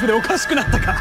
フでおかしくなったか。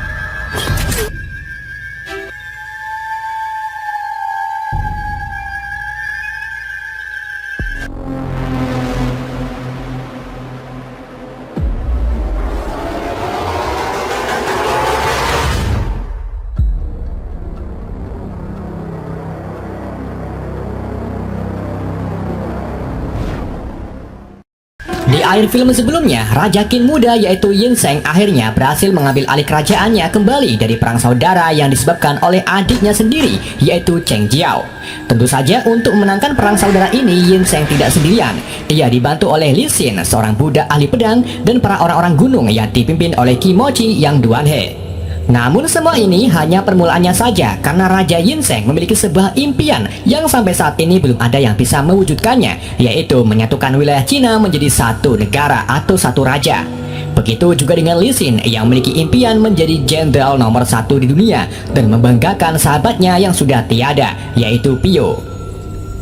Di akhir film sebelumnya, Raja Qin muda yaitu Yin Zheng akhirnya berhasil mengambil alih kerajaannya kembali dari perang saudara yang disebabkan oleh adiknya sendiri yaitu Cheng Jiao. Tentu saja untuk memenangkan perang saudara ini Yin Zheng tidak sendirian. Ia dibantu oleh Li Xin, seorang budak ahli pedang, dan para orang-orang gunung yang dipimpin oleh Qi Mochi yang Duanhe. Namun semua ini hanya permulaannya saja karena Raja Yin Zheng memiliki sebuah impian yang sampai saat ini belum ada yang bisa mewujudkannya, yaitu menyatukan wilayah Cina menjadi satu negara atau satu raja. Begitu juga dengan Li Xin yang memiliki impian menjadi jenderal nomor 1 di dunia dan membanggakan sahabatnya yang sudah tiada, yaitu Pio.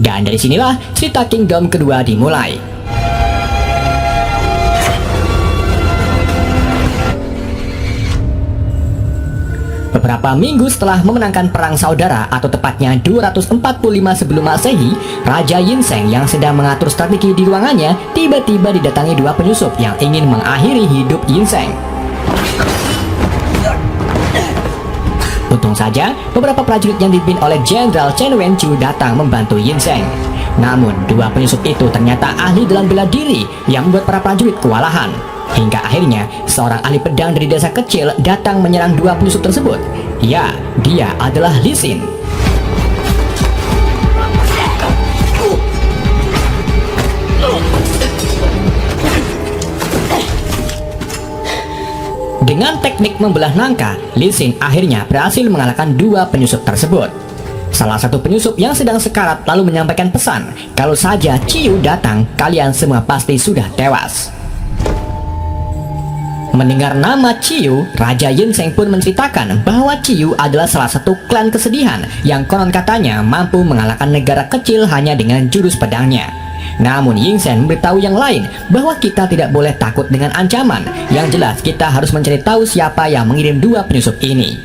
Dan dari sinilah cerita Kingdom kedua dimulai. Beberapa minggu setelah memenangkan perang saudara atau tepatnya 245 sebelum Masehi, Raja Yin Zheng yang sedang mengatur strategi di ruangannya tiba-tiba didatangi dua penyusup yang ingin mengakhiri hidup Yin Zheng. Untung saja, beberapa prajurit yang dipimpin oleh Jenderal Chen Wenchu datang membantu Yin Zheng. Namun, dua penyusup itu ternyata ahli dalam bela diri yang membuat para prajurit kewalahan. Hingga akhirnya, seorang ahli pedang dari desa kecil datang menyerang dua penyusup tersebut. Ya, dia adalah Li Xin. Dengan teknik membelah nangka, Li Xin akhirnya berhasil mengalahkan dua penyusup tersebut. Salah satu penyusup yang sedang sekarat lalu menyampaikan pesan, kalau saja Ciu datang, kalian semua pasti sudah tewas. Mendengar nama Ciu, Raja Yin Zheng pun menceritakan bahwa Ciu adalah salah satu klan kesedihan yang konon katanya mampu mengalahkan negara kecil hanya dengan jurus pedangnya. Namun Yin Zheng memberitahu yang lain bahwa kita tidak boleh takut dengan ancaman. Yang jelas kita harus mencari tahu siapa yang mengirim dua penyusup ini.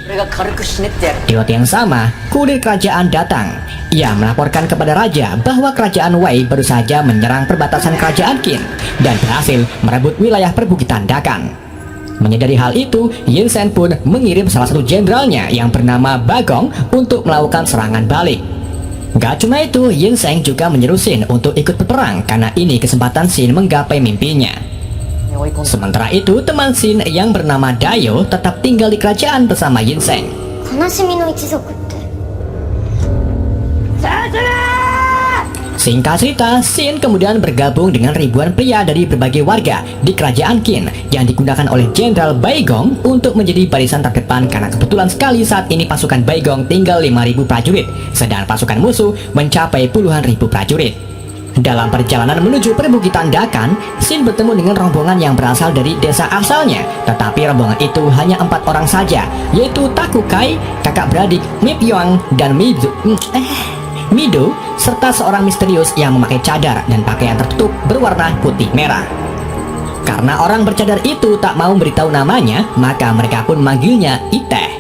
Di waktu yang sama, kurir kerajaan datang. Ia melaporkan kepada raja bahwa kerajaan Wei baru saja menyerang perbatasan kerajaan Qin dan berhasil merebut wilayah perbukitan Dakan. Menyadari hal itu, Yin Zheng pun mengirim salah satu jenderalnya yang bernama Bagong untuk melakukan serangan balik. Gak cuma itu, Yin Zheng juga menyeru Xin untuk ikut berperang karena ini kesempatan Xin menggapai mimpinya. Sementara itu, teman Xin yang bernama Dayo tetap tinggal di kerajaan bersama Yin Zheng. Singkat cerita, Xin kemudian bergabung dengan ribuan pria dari berbagai warga di kerajaan Qin yang digunakan oleh Jenderal Baigong untuk menjadi barisan terdepan karena kebetulan sekali saat ini pasukan Baigong tinggal 5.000 prajurit, sedang pasukan musuh mencapai puluhan ribu prajurit. Dalam perjalanan menuju perbukitan Dakan, Xin bertemu dengan rombongan yang berasal dari desa asalnya, tetapi rombongan itu hanya 4 orang saja, yaitu Takukai, kakak beradik Mip Yuang, dan Mido, serta seorang misterius yang memakai cadar dan pakaian tertutup berwarna putih merah. Karena orang bercadar itu tak mau memberitahu namanya, maka mereka pun memanggilnya Ite.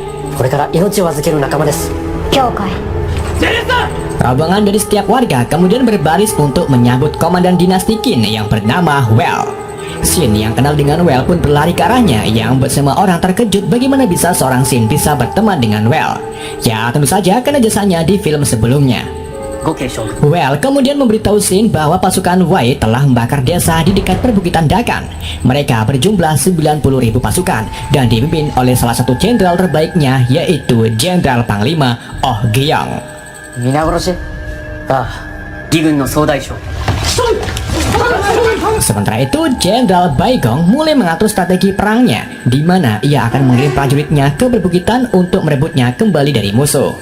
Rombongan dari setiap warga kemudian berbaris untuk menyambut komandan dinasti Qin yang bernama Well. Xin yang kenal dengan Well pun berlari ke arahnya yang membuat semua orang terkejut bagaimana bisa seorang Xin bisa berteman dengan Well. Ya tentu saja karena jasanya di film sebelumnya. Well kemudian memberitahu Xin bahwa pasukan Wei telah membakar desa di dekat perbukitan Dakan. Mereka berjumlah 90.000 pasukan dan dipimpin oleh salah satu jenderal terbaiknya yaitu Jenderal Panglima Oh Geong. Sementara itu, Jenderal Baigong mulai mengatur strategi perangnya, di mana ia akan mengirim prajuritnya ke perbukitan untuk merebutnya kembali dari musuh.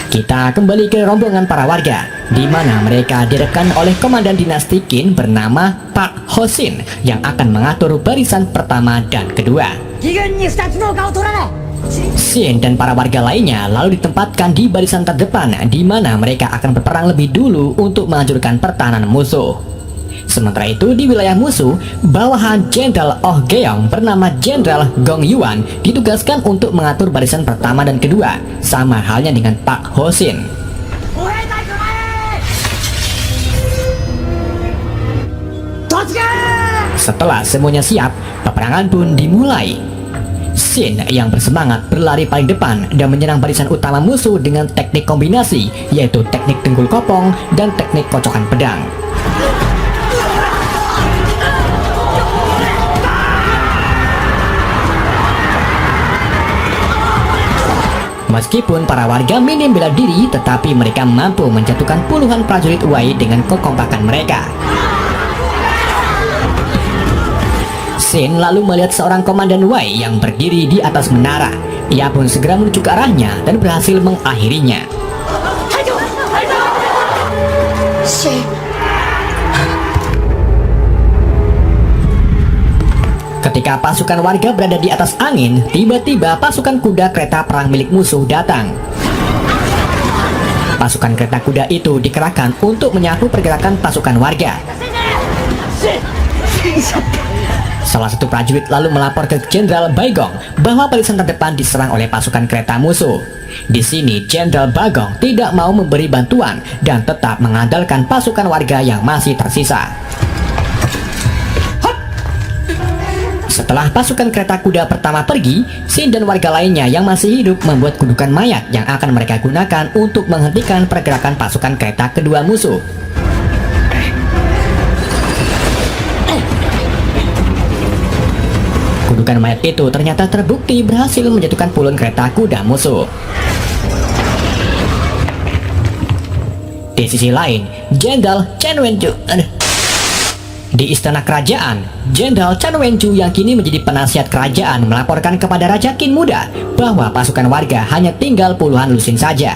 Kita kembali ke rombongan para warga, di mana mereka direkan oleh komandan dinasti Qin bernama Pak Hosin yang akan mengatur barisan pertama dan kedua. Xin dan para warga lainnya lalu ditempatkan di barisan terdepan, di mana mereka akan berperang lebih dulu untuk menghancurkan pertahanan musuh. Sementara itu di wilayah musuh, bawahan Jenderal Oh Geong bernama Jenderal Gong Yuan ditugaskan untuk mengatur barisan pertama dan kedua, sama halnya dengan Pak Hosin. Setelah semuanya siap, peperangan pun dimulai. Shin yang bersemangat berlari paling depan dan menyerang barisan utama musuh dengan teknik kombinasi, yaitu teknik dengkul kopong dan teknik kocokan pedang. Meskipun para warga minim bela diri, tetapi mereka mampu menjatuhkan puluhan prajurit Wei dengan kekompakan mereka. Shin lalu melihat seorang komandan Wei yang berdiri di atas menara. Ia pun segera menuju ke arahnya dan berhasil mengakhirinya. Ketika pasukan warga berada di atas angin, tiba-tiba pasukan kuda kereta perang milik musuh datang. Pasukan kereta kuda itu dikerahkan untuk menyapu pergerakan pasukan warga. Salah satu prajurit lalu melapor ke Jenderal Baigong bahwa barisan terdepan diserang oleh pasukan kereta musuh. Di sini Jenderal Bagong tidak mau memberi bantuan dan tetap mengandalkan pasukan warga yang masih tersisa. Setelah pasukan kereta kuda pertama pergi, Shin dan warga lainnya yang masih hidup membuat gundukan mayat yang akan mereka gunakan untuk menghentikan pergerakan pasukan kereta kedua musuh. Gundukan mayat itu ternyata terbukti berhasil menjatuhkan puluhan kereta kuda musuh. Di sisi lain, Jenderal Chen Wenju di istana kerajaan, Jenderal Chen Wenju yang kini menjadi penasihat kerajaan melaporkan kepada Raja Qin Muda bahwa pasukan warga hanya tinggal puluhan lusin saja.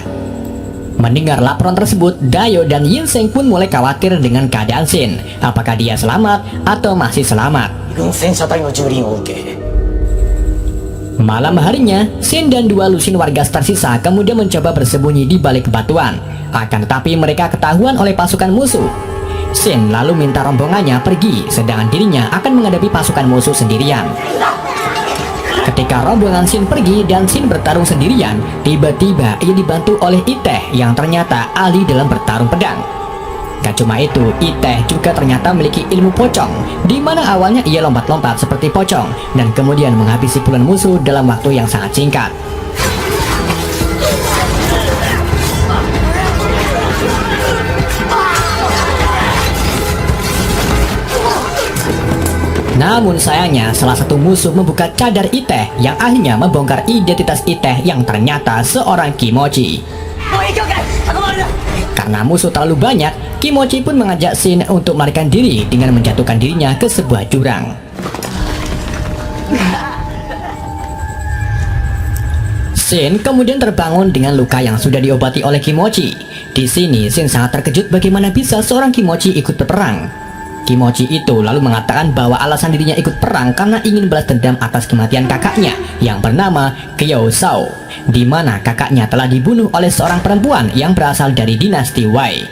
Mendengar laporan tersebut, Dayo dan Yinseng pun mulai khawatir dengan keadaan Shin. Apakah dia selamat atau masih selamat? Malam harinya, Shin dan dua lusin warga tersisa kemudian mencoba bersembunyi di balik batuan. Akan tetapi mereka ketahuan oleh pasukan musuh. Shin lalu minta rombongannya pergi, sedangkan dirinya akan menghadapi pasukan musuh sendirian. Ketika rombongan Shin pergi dan Shin bertarung sendirian, tiba-tiba ia dibantu oleh Iteh yang ternyata ahli dalam bertarung pedang. Gak cuma itu, Iteh juga ternyata memiliki ilmu pocong, di mana awalnya ia lompat-lompat seperti pocong dan kemudian menghabisi puluhan musuh dalam waktu yang sangat singkat. Namun sayangnya salah satu musuh membuka cadar Iteh yang akhirnya membongkar identitas Iteh yang ternyata seorang Kimochi. Karena musuh terlalu banyak, Kimochi pun mengajak Shin untuk melarikan diri dengan menjatuhkan dirinya ke sebuah jurang. Shin kemudian terbangun dengan luka yang sudah diobati oleh Kimochi. Di sini Shin sangat terkejut bagaimana bisa seorang Kimochi ikut berperang. Kimochi itu lalu mengatakan bahwa alasan dirinya ikut perang karena ingin balas dendam atas kematian kakaknya yang bernama Kiyosao, di mana kakaknya telah dibunuh oleh seorang perempuan yang berasal dari dinasti Wei.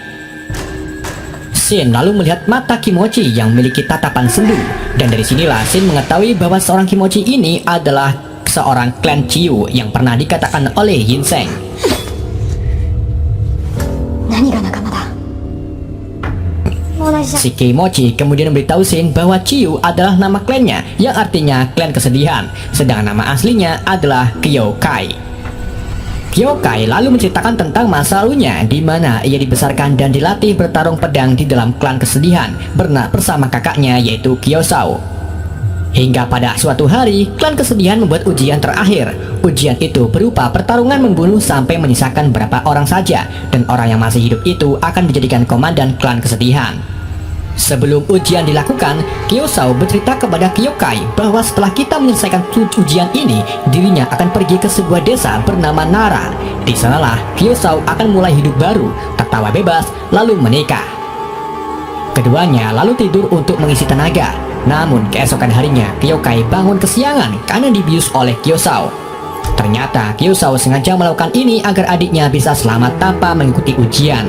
Shin lalu melihat mata Kimochi yang memiliki tatapan sendu, dan dari sinilah Shin mengetahui bahwa seorang Kimochi ini adalah seorang klan Chiyu yang pernah dikatakan oleh Yinseng. Si Kimochi kemudian memberitahu Shin bahwa Chiyu adalah nama klannya yang artinya klan kesedihan, sedangkan nama aslinya adalah Kyokai. Kyokai lalu menceritakan tentang masa lalunya di mana ia dibesarkan dan dilatih bertarung pedang di dalam klan kesedihan bersama kakaknya yaitu Kiyosao. Hingga pada suatu hari, klan kesedihan membuat ujian terakhir. Ujian itu berupa pertarungan membunuh sampai menyisakan berapa orang saja, dan orang yang masih hidup itu akan dijadikan komandan klan kesedihan. Sebelum ujian dilakukan, Kiyosao bercerita kepada Kyokai bahwa setelah kita menyelesaikan ujian ini, dirinya akan pergi ke sebuah desa bernama Nara. Di sanalah Kiyosao akan mulai hidup baru, tertawa bebas, lalu menikah. Keduanya lalu tidur untuk mengisi tenaga. Namun keesokan harinya, Kyokai bangun kesiangan karena dibius oleh Kiyosao. Ternyata Kiyosao sengaja melakukan ini agar adiknya bisa selamat tanpa mengikuti ujian.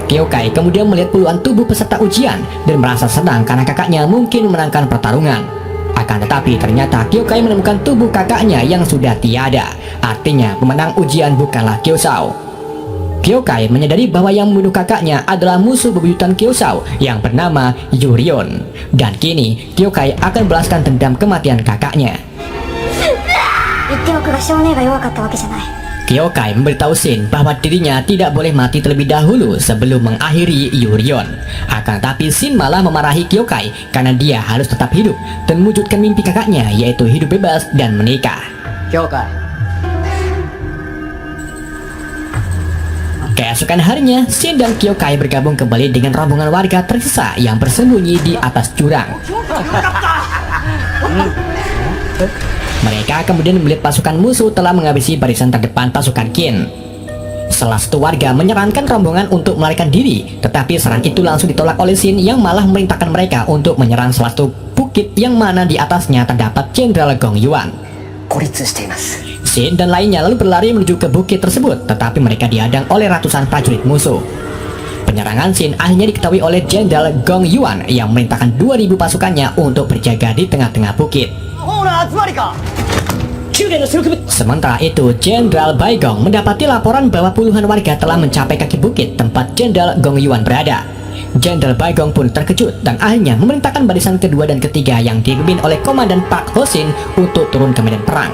Kyokai kemudian melihat puluhan tubuh peserta ujian dan merasa senang karena kakaknya mungkin memenangkan pertarungan. Akan tetapi ternyata Kyokai menemukan tubuh kakaknya yang sudah tiada. Artinya pemenang ujian bukanlah Kyoshao. Kyokai menyadari bahwa yang membunuh kakaknya adalah musuh bebuyutan Kyoshao yang bernama Yurion. Dan kini Kyokai akan balaskan dendam kematian kakaknya. Kyokai memberitahu Shin bahwa dirinya tidak boleh mati terlebih dahulu sebelum mengakhiri Yurion. Akan tapi Shin malah memarahi Kyokai karena dia harus tetap hidup dan mewujudkan mimpi kakaknya, yaitu hidup bebas dan menikah. Kyokai. Keesokan harinya, Shin dan Kyokai bergabung kembali dengan rombongan warga tersisa yang bersembunyi di atas jurang. Mereka kemudian melihat pasukan musuh telah menghabisi barisan terdepan pasukan Qin. Salah satu warga menyarankan rombongan untuk melarikan diri, tetapi saran itu langsung ditolak oleh Shin yang malah memerintahkan mereka untuk menyerang salah satu bukit yang mana di atasnya terdapat Jenderal Gong Yuan. Shin dan lainnya lalu berlari menuju ke bukit tersebut, tetapi mereka dihadang oleh ratusan prajurit musuh. Penyerangan Shin akhirnya diketahui oleh Jenderal Gong Yuan yang memerintahkan 2.000 pasukannya untuk berjaga di tengah-tengah bukit. Sementara itu, Jenderal Baigong mendapati laporan bahwa puluhan warga telah mencapai kaki bukit tempat Jenderal Gong Yuan berada. Jenderal Baigong pun terkejut dan akhirnya memerintahkan barisan kedua dan ketiga yang dipimpin oleh Komandan Park Ho-shin untuk turun ke medan perang.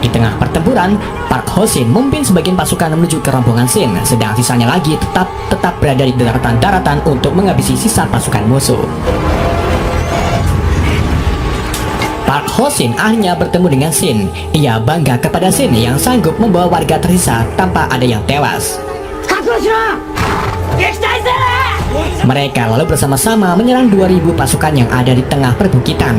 Di tengah pertempuran, Park Ho-shin memimpin sebagian pasukan menuju ke rombongan Shin, sedang sisanya lagi tetap berada di daratan-daratan untuk menghabisi sisa pasukan musuh. Park Ho-shin akhirnya bertemu dengan Shin. Ia bangga kepada Shin yang sanggup membawa warga tersisa tanpa ada yang tewas. Mereka lalu bersama-sama menyerang 2.000 pasukan yang ada di tengah perbukitan.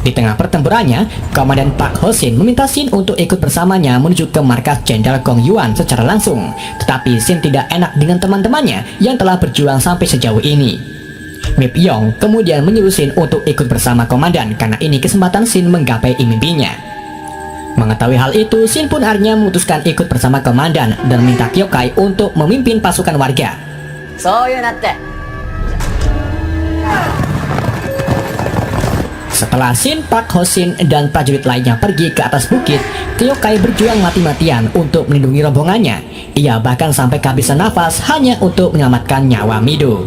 Di tengah pertempurannya, Komandan Park Ho-shin meminta Shin untuk ikut bersamanya menuju ke markas Jenderal Gong Yuan secara langsung. Tetapi Shin tidak enak dengan teman-temannya yang telah berjuang sampai sejauh ini. Mip Yong kemudian menyuruh Shin untuk ikut bersama komandan karena ini kesempatan Shin menggapai mimpinya. Mengetahui hal itu, Shin pun akhirnya memutuskan ikut bersama komandan dan meminta Kyokai untuk memimpin pasukan warga. Setelah Shin, Park Ho-shin dan prajurit lainnya pergi ke atas bukit, Kyokai berjuang mati-matian untuk melindungi rombongannya. Ia bahkan sampai kehabisan nafas hanya untuk menyelamatkan nyawa Mido.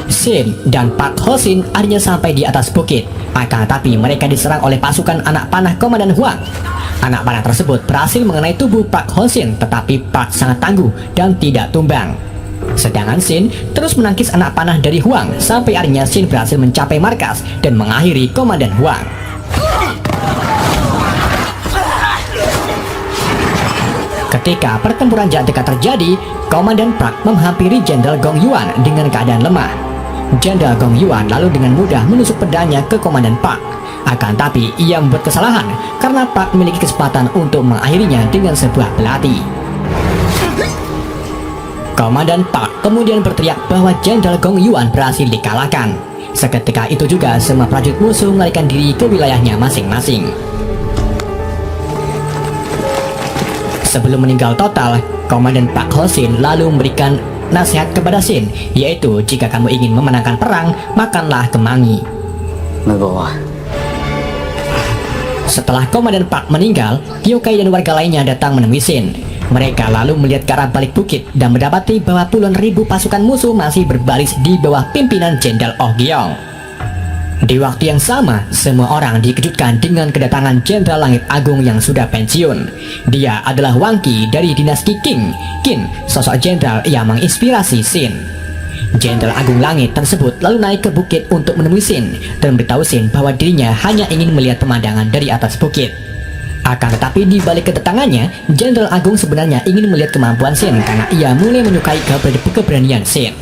Shin dan Park Ho-shin akhirnya sampai di atas bukit. Akan tetapi mereka diserang oleh pasukan anak panah Komandan Huang. Anak panah tersebut berhasil mengenai tubuh Park Ho-shin, tetapi Park sangat tangguh dan tidak tumbang. Sedangkan Shin terus menangkis anak panah dari Huang sampai akhirnya Shin berhasil mencapai markas dan mengakhiri Komandan Huang. Ketika pertempuran jarak dekat terjadi, Komandan Park menghampiri Jenderal Gong Yuan dengan keadaan lemah. Jenderal Gong Yuan lalu dengan mudah menusuk pedangnya ke Komandan Park. Akan tapi ia membuat kesalahan karena Park memiliki kesempatan untuk mengakhirinya dengan sebuah belati. Komandan Park kemudian berteriak bahwa Jenderal Gong Yuan berhasil dikalahkan. Seketika itu juga semua prajurit musuh melarikan diri ke wilayahnya masing-masing. Sebelum meninggal total, Komandan Park Ho-shin lalu memberikan nasihat kepada Shin, yaitu jika kamu ingin memenangkan perang, makanlah kemangi. Setelah Komandan Park meninggal, Kyokai dan warga lainnya datang menemui Shin. Mereka lalu melihat ke arah balik bukit dan mendapati bahwa puluhan ribu pasukan musuh masih berbaris di bawah pimpinan Jenderal Oh Gyeong. Di waktu yang sama, semua orang dikejutkan dengan kedatangan Jenderal Langit Agung yang sudah pensiun. Dia adalah Wang Qi dari dinasti Qing. Qin, sosok jenderal yang menginspirasi Shin. Jenderal Agung Langit tersebut lalu naik ke bukit untuk menemui Shin dan beritahu Shin bahwa dirinya hanya ingin melihat pemandangan dari atas bukit. Akan tetapi di balik kedatangannya, Jenderal Agung sebenarnya ingin melihat kemampuan Shin karena ia mulai menyukai keberanian Shin.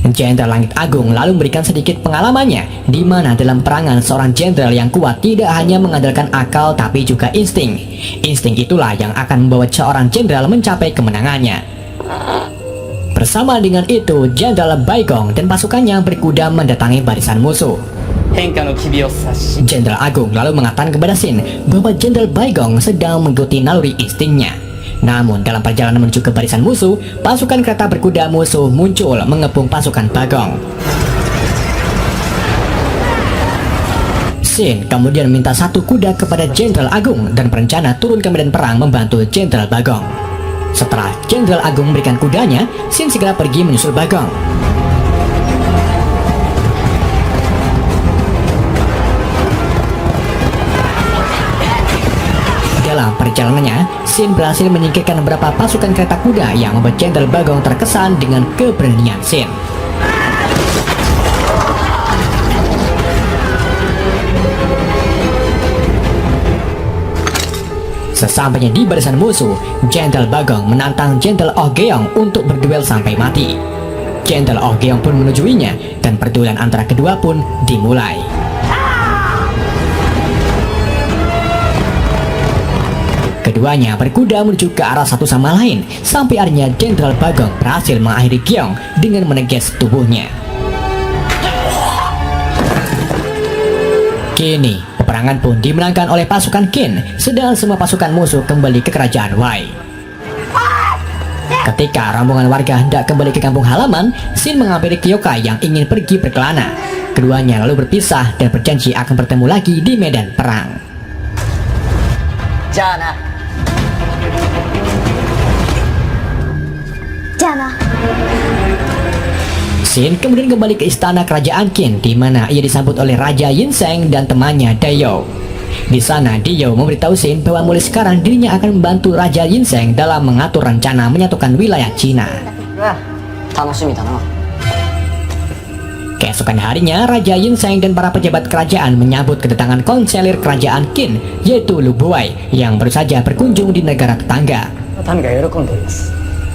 Jenderal Langit Agung lalu memberikan sedikit pengalamannya, di mana dalam perangan seorang jenderal yang kuat tidak hanya mengandalkan akal tapi juga insting. Insting itulah yang akan membawa seorang jenderal mencapai kemenangannya. Bersama dengan itu, Jenderal Baigong dan pasukannya berkuda mendatangi barisan musuh. Jenderal Agung lalu mengatakan kepada Shin bahwa Jenderal Baigong sedang mengikuti naluri instingnya. Namun dalam perjalanan menuju ke barisan musuh, pasukan kereta berkuda musuh muncul mengepung pasukan Bagong. Shin kemudian minta satu kuda kepada Jenderal Agung dan berencana turun ke medan perang membantu Jenderal Bagong. Setelah Jenderal Agung memberikan kudanya, Shin segera pergi menyusul Bagong. Dalam perjalanannya, Shin berhasil menyingkirkan beberapa pasukan kereta kuda yang membuat Jenderal Bagong terkesan dengan keberanian Shin. Sesampainya di barisan musuh, Jenderal Bagong menantang Jenderal Oh Geong untuk berduel sampai mati. Jenderal Oh Geong pun menujuinya dan perduelan antara kedua pun dimulai. Keduanya berkuda menuju ke arah satu sama lain, sampai akhirnya Jenderal Bagong berhasil mengakhiri Geong dengan meneges tubuhnya. Kini, peperangan pun dimenangkan oleh pasukan Qin, sedang semua pasukan musuh kembali ke kerajaan Wei. Ketika rombongan warga hendak kembali ke kampung halaman, Shin menghampiri Kyokai yang ingin pergi berkelana. Keduanya lalu berpisah dan berjanji akan bertemu lagi di medan perang. Jana. Shin kemudian kembali ke istana kerajaan Qin, di mana ia disambut oleh Raja Yinseng dan temannya Dayo. Di sana, Dayo memberitahu Shin bahwa mulai sekarang dirinya akan membantu Raja Yinseng dalam mengatur rencana menyatukan wilayah Cina. Keesokan harinya, Raja Yinseng dan para pejabat kerajaan menyambut kedatangan konselir kerajaan Qin, yaitu Lu Buwei, yang baru saja berkunjung di negara tetangga.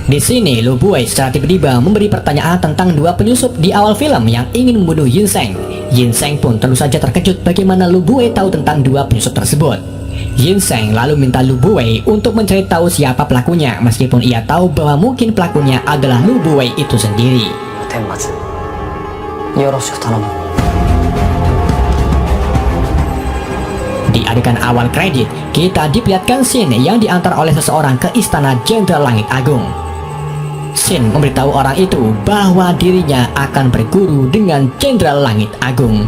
Di sini, Lu Buwei secara tiba-tiba memberi pertanyaan tentang dua penyusup di awal film yang ingin membunuh Yinseng. Yinseng pun tentu saja terkejut bagaimana Lu Buwei tahu tentang dua penyusup tersebut. Yinseng lalu minta Lu Buwei untuk mencari tahu siapa pelakunya, meskipun ia tahu bahwa mungkin pelakunya adalah Lu Buwei itu sendiri. Di adegan awal kredit, kita diperlihatkan Shin yang diantar oleh seseorang ke istana Jenderal Langit Agung. Shin memberitahu orang itu bahwa dirinya akan berguru dengan Jenderal Langit Agung.